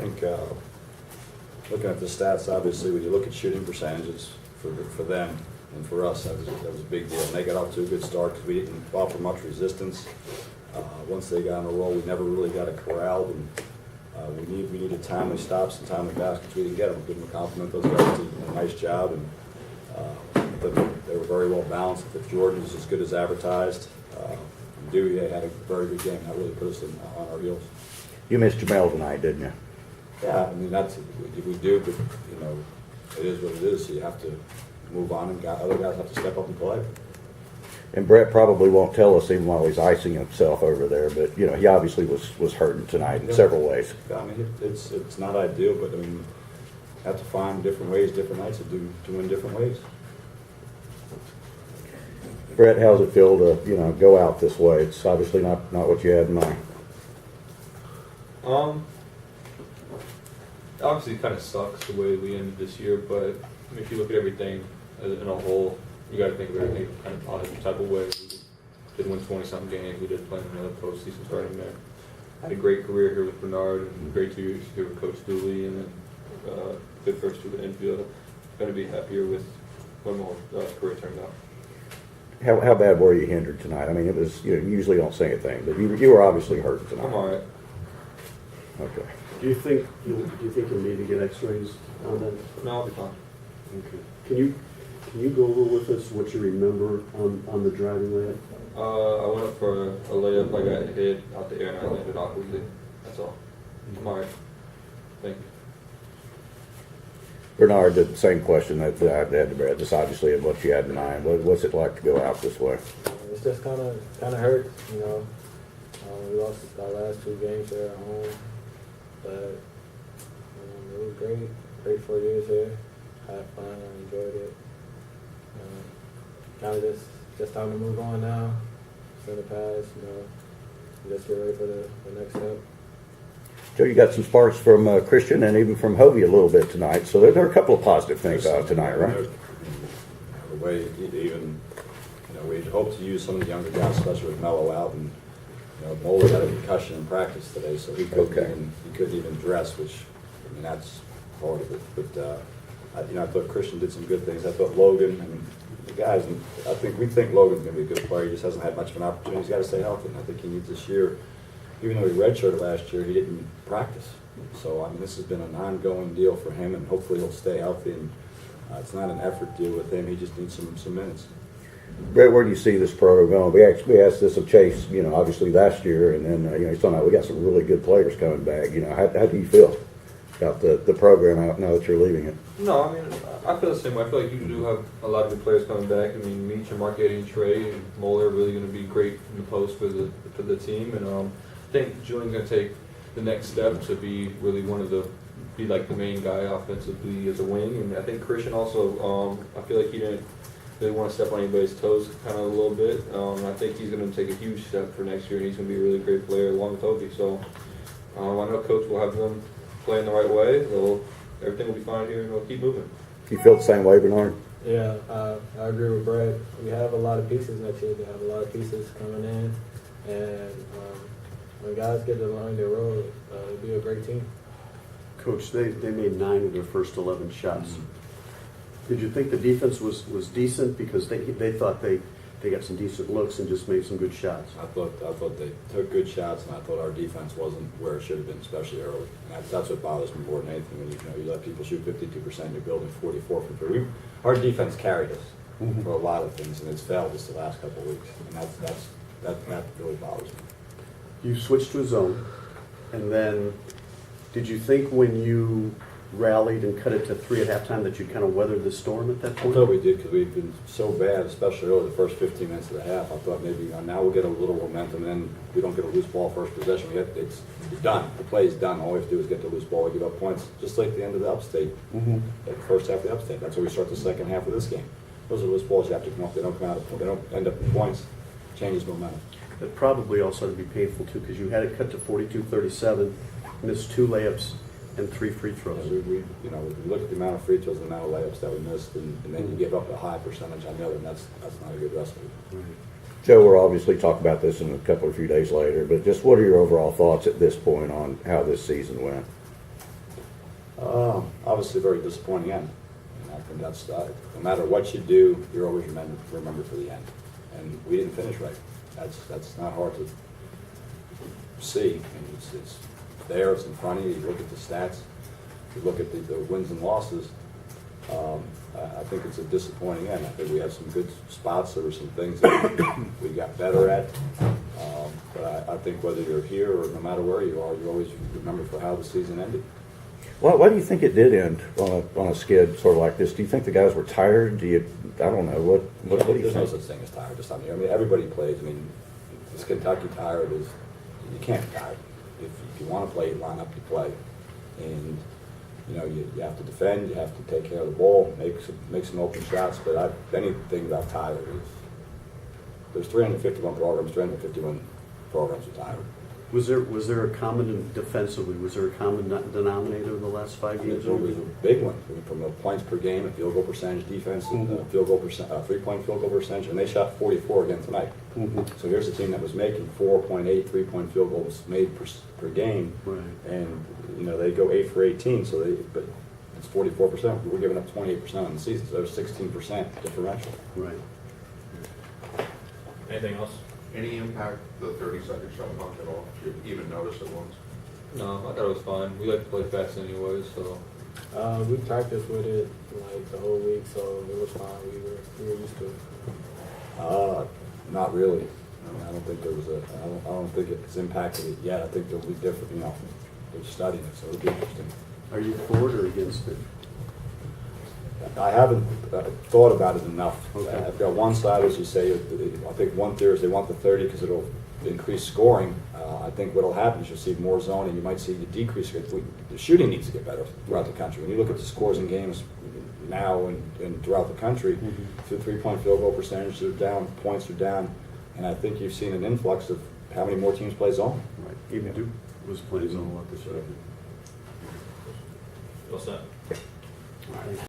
think looking at the stats, obviously, when you look at shooting percentages for them and for us, that was a big deal. And they got off to a good start because we didn't offer much resistance. Once they got on a roll, we never really got it corralled, and we needed timely stops and timely baskets. We didn't get them. Give them a compliment. Those guys did a nice job, and they were very well balanced. If Jordan was as good as advertised, Dewey had a very good game. That really put us on our heels. You missed Jamel tonight, didn't you? Yeah, I mean, that's we do, but it is what it is. So you have to move on, and other guys have to step up and play. And Brett probably won't tell us even while he's icing himself over there, but he obviously was hurting tonight in several ways. I mean, it's not ideal, but I mean, you have to find different ways, different nights to win different ways. Brett, how's it feel to go out this way? It's obviously not what you had in mind. Obviously, it kind of sucks the way we ended this year, but I mean, if you look at everything in a whole, you got to think of everything kind of positive type of way. We did win 20-something games. We did play in another postseason starting there. Had a great career here with Bernard, and great 2 years here with Coach Dooley, and then good first 2 at infield. Going to be happier with one more career turned out. How bad were you hindered tonight? I mean, it was you usually don't say anything, but you were obviously hurt tonight. I'm all right. Okay. Do you think you'll need to get X-rays on that? No, I'll be fine. Okay. Can you go over with us what you remember on the driving layup? I went up for a layup. I got hit out the air and I landed awkwardly. That's all. I'm all right. Thank you. Bernard, the same question that I had to Brett. Just obviously what you had in mind. What's it like to go out this way? It's just kind of hurt, we lost our last 2 games here at home, but it was great 4 years here. Had fun, I enjoyed it. Kind of just time to move on now. It's in the past, just get ready for the next step. Joe, you got some sparks from Christian and even from Hovey a little bit tonight, so there are a couple of positive things out tonight, right? The way even, we hope to use some of the younger guys, especially with Mello out, and Moeller had a concussion in practice today, so he couldn't even dress, which I mean that's part of it. But I thought Christian did some good things. I thought Logan, I mean, the guys, we think Logan's going to be a good player. He just hasn't had much of an opportunity. He's got to stay healthy, and I think he needs this year. Even though he redshirted last year, he didn't practice. So, I mean, this has been an ongoing deal for him, and hopefully he'll stay healthy. And it's not an effort deal with him. He just needs some minutes. Brett, where do you see this program going? We asked this of Chase, obviously last year, and then, he's talking about we got some really good players coming back. How do you feel about the program out now that you're leaving it? No, I mean, I feel the same way. I feel like you do have a lot of good players coming back. I mean, Meach and Marquette and Trey and Moeller are really going to be great in the post for the team. And I think Julian's going to take the next step to be really be like the main guy offensively as a wing. And I think Christian also, I feel like he didn't really want to step on anybody's toes kind of a little bit. I think he's going to take a huge step for next year, and he's going to be a really great player along with Hovey. So I know Coach will have them playing the right way. Everything will be fine here, and we'll keep moving. You feel the same way, Bernard? Yeah, I agree with Brad. We have a lot of pieces next year. We have a lot of pieces coming in, and when guys get to learn their role, it'll be a great team. Coach, they made 9 of their first 11 shots. Mm-hmm. Did you think the defense was decent because they thought they got some decent looks and just made some good shots? I thought they took good shots, and I thought our defense wasn't where it should have been, especially early. And that's what bothers me more than anything. When you let people shoot 52%, you're building 44 from 3. Our defense carried us for a lot of things, and it's failed us the last couple of weeks, and that really bothers me. You switched to a zone, and then did you think when you rallied and cut it to 3 at halftime that you kind of weathered the storm at that point? I thought we did because we've been so bad, especially over the first 15 minutes of the half. I thought maybe now we'll get a little momentum, and then we don't get a loose ball first possession. It's done. The play's done. All we have to do is get the loose ball and give up points, just like the end of the Upstate, like the first half of the Upstate. That's where we start the second half of this game. Those are loose balls you have to come up. They don't come out. They don't end up in points. Changes momentum. That probably also had to be painful too because you had it cut to 42-37, missed 2 layups and 3 free throws. We we look at the amount of free throws and the amount of layups that we missed, and then you give up a high percentage on the other, and that's not a good recipe. Right. Joe, we'll obviously talk about this in a few days later, but just what are your overall thoughts at this point on how this season went? Obviously, a very disappointing end. And I think that's, no matter what you do, you're always remembered for the end. And we didn't finish right. That's not hard to see. And it's there, it's in front of you. You look at the stats, you look at the wins and losses. I think it's a disappointing end. I think we had some good spots. There were some things that we got better at. But I think whether you're here or no matter where you are, you always remember for how the season ended. Why do you think it did end on a skid sort of like this? Do you think the guys were tired? I don't know. What do you There's no think? such thing as tired this time of year. I mean, everybody plays. I mean, this Kentucky tired is, you can't be tired. If you want to play, you line up, you play. And, you know, you have to defend, you have to take care of the ball, make some open shots. But anything about tired is, there's 351 programs, 351 programs are tired. Was there a common defensively? Was there a common denominator in the last 5 years? It was a big one, from the points per game, a field goal percentage defense, field goal percent, 3-point field goal percentage, and they shot 44 again tonight. So here's a team that was making 4.8 3-point field goals made per game, Right. and you know they go 8 for 18, but it's 44%. We're giving up 28% on the season, so there's 16% differential. Right. Anything else? Any impact the 30-second shot clock at all? Did you even notice it once? No, I thought it was fine. We like to play fast anyway, so. We practiced with it like the whole week, so it was fine. We were used to it. Not really. I mean, I don't think there was I don't think it's impacted it yet. I think there'll be different. You know, they're studying it, so it'll be interesting. Are you for it or against it? I haven't thought about it enough. Okay. I've got one side, as you say, I think one theory is they want the 30 because it'll increase scoring. I think what'll happen is you'll see more zoning. You might see the decrease. The shooting needs to get better throughout the country. When you look at the scores in games now and throughout the country, the 3-point field goal percentages are down, points are down, and I think you've seen an influx of how many more teams play zone. Right. Even Duke was playing zone a lot this year. What's that? All right.